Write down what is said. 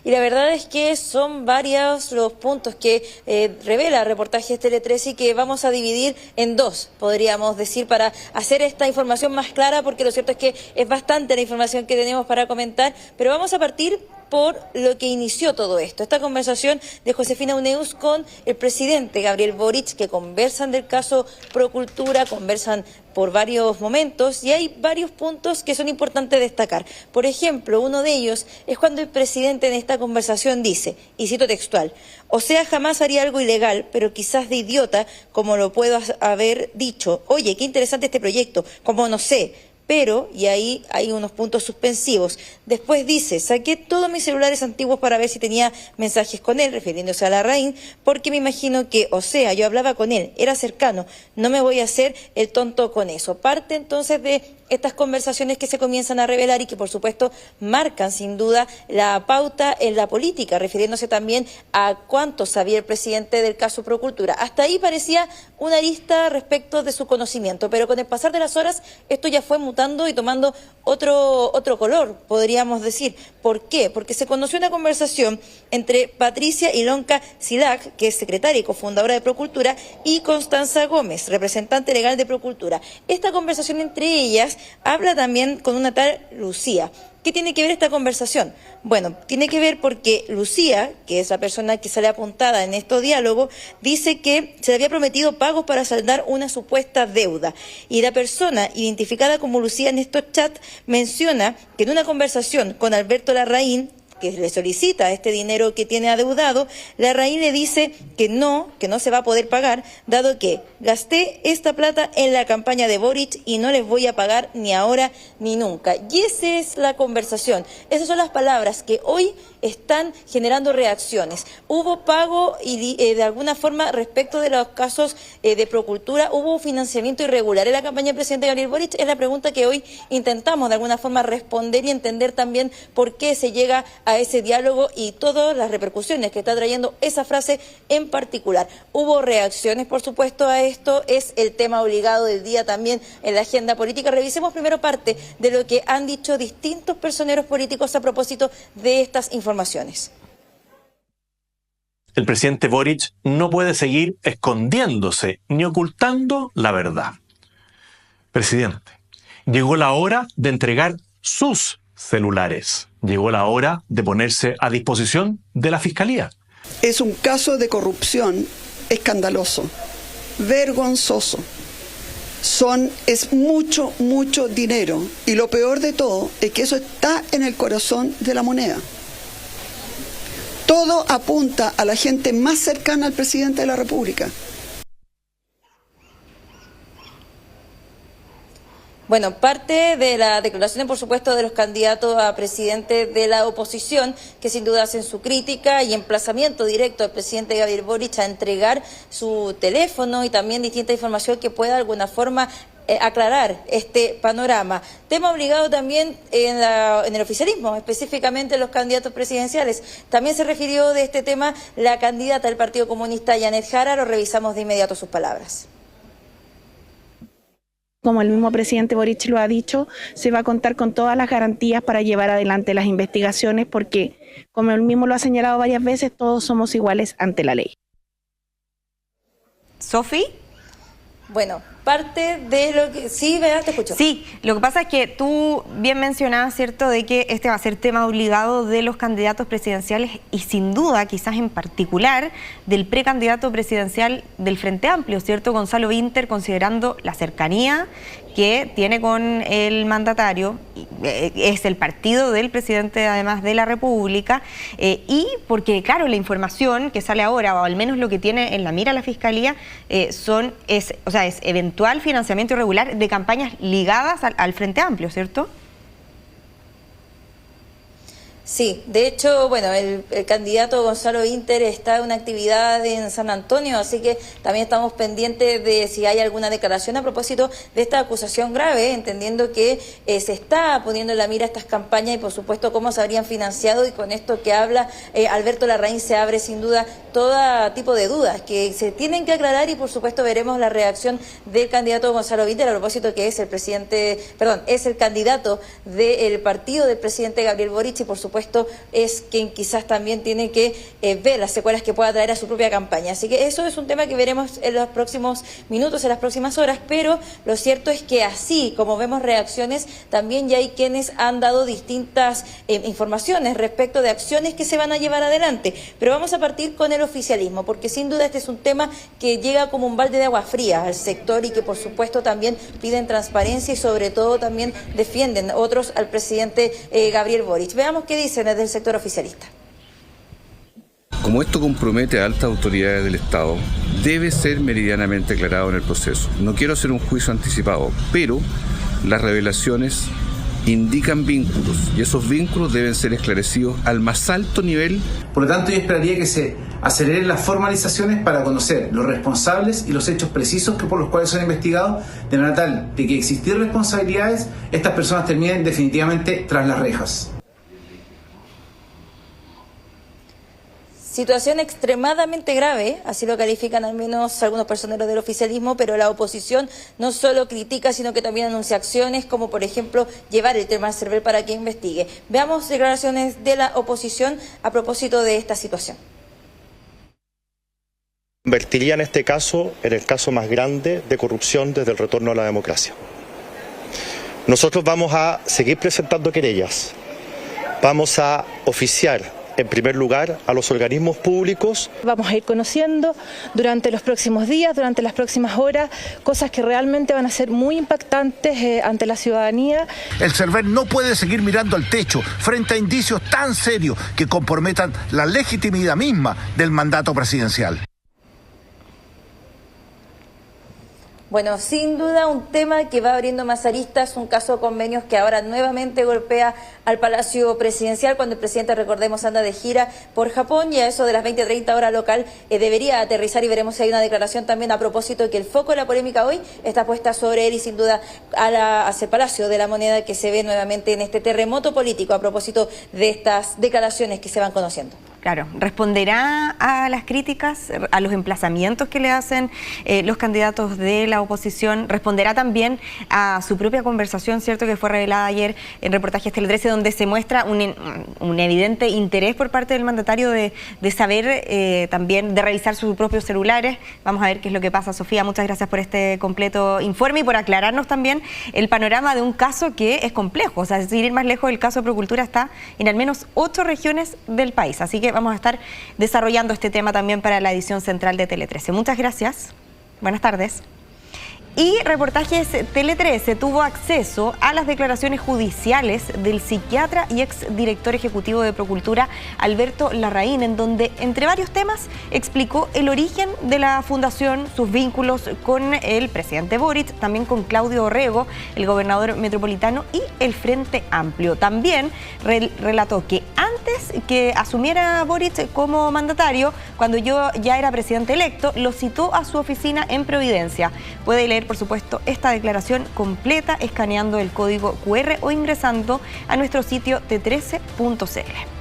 y la verdad es que son varios los puntos que revela Reportajes Tele 13 y que vamos a dividir en dos, podríamos decir, para hacer esta información más clara, porque lo cierto es que es bastante la información que tenemos para comentar, pero vamos a partir por lo que inició todo esto. Esta conversación de Josefina Uneus con el presidente Gabriel Boric, que conversan del caso Procultura, conversan por varios momentos y hay varios puntos que son importantes destacar. Por ejemplo, uno de ellos es cuando el presidente en esta conversación dice, y cito textual, o sea, jamás haría algo ilegal, pero quizás de idiota, como lo puedo haber dicho. Oye, qué interesante este proyecto, como no sé. Pero, y ahí hay unos puntos suspensivos, después dice, saqué todos mis celulares antiguos para ver si tenía mensajes con él, refiriéndose a Larraín, porque me imagino que, o sea, yo hablaba con él, era cercano, no me voy a hacer el tonto con eso. Parte entonces de estas conversaciones que se comienzan a revelar y que por supuesto marcan sin duda la pauta en la política, refiriéndose también a cuánto sabía el presidente del caso Procultura. Hasta ahí parecía una lista respecto de su conocimiento, pero con el pasar de las horas esto ya fue mutando y tomando otro color, podríamos decir. ¿Por qué? Porque se conoció una conversación entre Patricia Ilonka Silac, que es secretaria y cofundadora de Procultura, y Constanza Gómez, representante legal de Procultura. Esta conversación entre ellas habla también con una tal Lucía. ¿Qué tiene que ver esta conversación? Bueno, tiene que ver porque Lucía, que es la persona que sale apuntada en estos diálogos, dice que se le había prometido pagos para saldar una supuesta deuda. Y la persona identificada como Lucía en estos chats menciona que en una conversación con Alberto Larraín, que le solicita este dinero que tiene adeudado, Larraín le dice que no se va a poder pagar, dado que gasté esta plata en la campaña de Boric y no les voy a pagar ni ahora ni nunca. Y esa es la conversación. Esas son las palabras que hoy están generando reacciones. Hubo pago y de alguna forma respecto de los casos de Procultura, hubo financiamiento irregular en la campaña del presidente Gabriel Boric. Es la pregunta que hoy intentamos de alguna forma responder y entender también por qué se llega a ese diálogo y todas las repercusiones que está trayendo esa frase en particular. Hubo reacciones, por supuesto, a esto. Es el tema obligado del día también en la agenda política. Revisemos primero parte de lo que han dicho distintos personeros políticos a propósito de estas informaciones. El presidente Boric no puede seguir escondiéndose ni ocultando la verdad. Presidente, llegó la hora de entregar sus celulares. Llegó la hora de ponerse a disposición de la Fiscalía. Es un caso de corrupción escandaloso, vergonzoso. Es mucho dinero. Y lo peor de todo es que eso está en el corazón de la moneda. Todo apunta a la gente más cercana al presidente de la República. Bueno, parte de la declaración, por supuesto, de los candidatos a presidente de la oposición, que sin duda hacen su crítica y emplazamiento directo al presidente Gabriel Boric a entregar su teléfono y también distinta información que pueda de alguna forma aclarar este panorama. Tema obligado también en el oficialismo, específicamente en los candidatos presidenciales. También se refirió de este tema la candidata del Partido Comunista, Janet Jara. Lo revisamos de inmediato sus palabras. Como el mismo presidente Boric lo ha dicho, se va a contar con todas las garantías para llevar adelante las investigaciones porque, como él mismo lo ha señalado varias veces, todos somos iguales ante la ley. ¿Sofi? Bueno, parte de lo que... Sí, ¿verdad? Te escucho. Sí, lo que pasa es que tú bien mencionabas, ¿cierto?, de que este va a ser tema obligado de los candidatos presidenciales y sin duda, quizás en particular, del precandidato presidencial del Frente Amplio, ¿cierto?, Gonzalo Vinter, considerando la cercanía que tiene con el mandatario, es el partido del presidente además de la República, y porque claro, la información que sale ahora, o al menos lo que tiene en la mira la Fiscalía, es eventual financiamiento irregular de campañas ligadas al Frente Amplio, ¿cierto? Sí, de hecho, bueno, el candidato Gonzalo Vinter está en una actividad en San Antonio, así que también estamos pendientes de si hay alguna declaración a propósito de esta acusación grave, entendiendo que se está poniendo en la mira estas campañas y por supuesto cómo se habrían financiado, y con esto que habla Alberto Larraín se abre sin duda todo tipo de dudas que se tienen que aclarar, y por supuesto veremos la reacción del candidato Gonzalo Vinter a propósito que es el candidato del partido del presidente Gabriel Boric y por supuesto supuesto es quien quizás también tiene que ver las secuelas que pueda traer a su propia campaña. Así que eso es un tema que veremos en los próximos minutos, en las próximas horas, pero lo cierto es que así como vemos reacciones, también ya hay quienes han dado distintas informaciones respecto de acciones que se van a llevar adelante. Pero vamos a partir con el oficialismo, porque sin duda este es un tema que llega como un balde de agua fría al sector y que por supuesto también piden transparencia y sobre todo también defienden otros al presidente Gabriel Boric. Veamos qué dicen desde el sector oficialista. Como esto compromete a altas autoridades del Estado, debe ser meridianamente aclarado en el proceso. No quiero hacer un juicio anticipado, pero las revelaciones indican vínculos y esos vínculos deben ser esclarecidos al más alto nivel. Por lo tanto, yo esperaría que se aceleren las formalizaciones para conocer los responsables y los hechos precisos por los cuales son investigados, de manera tal de que existir responsabilidades, estas personas terminen definitivamente tras las rejas. Situación extremadamente grave, así lo califican al menos algunos personeros del oficialismo, pero la oposición no solo critica, sino que también anuncia acciones, como por ejemplo llevar el tema al CERVEL para que investigue. Veamos declaraciones de la oposición a propósito de esta situación. Convertiría en este caso en el caso más grande de corrupción desde el retorno a la democracia. Nosotros vamos a seguir presentando querellas, vamos a oficiar en primer lugar a los organismos públicos. Vamos a ir conociendo durante los próximos días, durante las próximas horas, cosas que realmente van a ser muy impactantes ante la ciudadanía. El CERVEL no puede seguir mirando al techo frente a indicios tan serios que comprometan la legitimidad misma del mandato presidencial. Bueno, sin duda un tema que va abriendo más aristas, un caso de convenios que ahora nuevamente golpea al Palacio Presidencial cuando el presidente, recordemos, anda de gira por Japón y a eso de las 20:30 hora local debería aterrizar y veremos si hay una declaración también a propósito de que el foco de la polémica hoy está puesta sobre él y sin duda hacia el Palacio de la Moneda que se ve nuevamente en este terremoto político a propósito de estas declaraciones que se van conociendo. Claro, responderá a las críticas, a los emplazamientos que le hacen los candidatos de la oposición, responderá también a su propia conversación, ¿cierto?, que fue revelada ayer en Reportajes Tele 13, donde se muestra un evidente interés por parte del mandatario de saber también, de revisar sus propios celulares. Vamos a ver qué es lo que pasa. Sofía, muchas gracias por este completo informe y por aclararnos también el panorama de un caso que es complejo. O sea, sin ir más lejos, el caso de Procultura está en al menos 8 regiones del país. Así que vamos a estar desarrollando este tema también para la edición central de Tele 13. Muchas gracias. Buenas tardes. Y Reportajes Tele 13 tuvo acceso a las declaraciones judiciales del psiquiatra y exdirector ejecutivo de Procultura, Alberto Larraín, en donde, entre varios temas, explicó el origen de la fundación, sus vínculos con el presidente Boric, también con Claudio Orrego, el gobernador metropolitano, y el Frente Amplio. También relató que antes que asumiera Boric como mandatario, cuando yo ya era presidente electo, lo citó a su oficina en Providencia. Puede leer, por supuesto, esta declaración completa escaneando el código QR o ingresando a nuestro sitio t13.cl.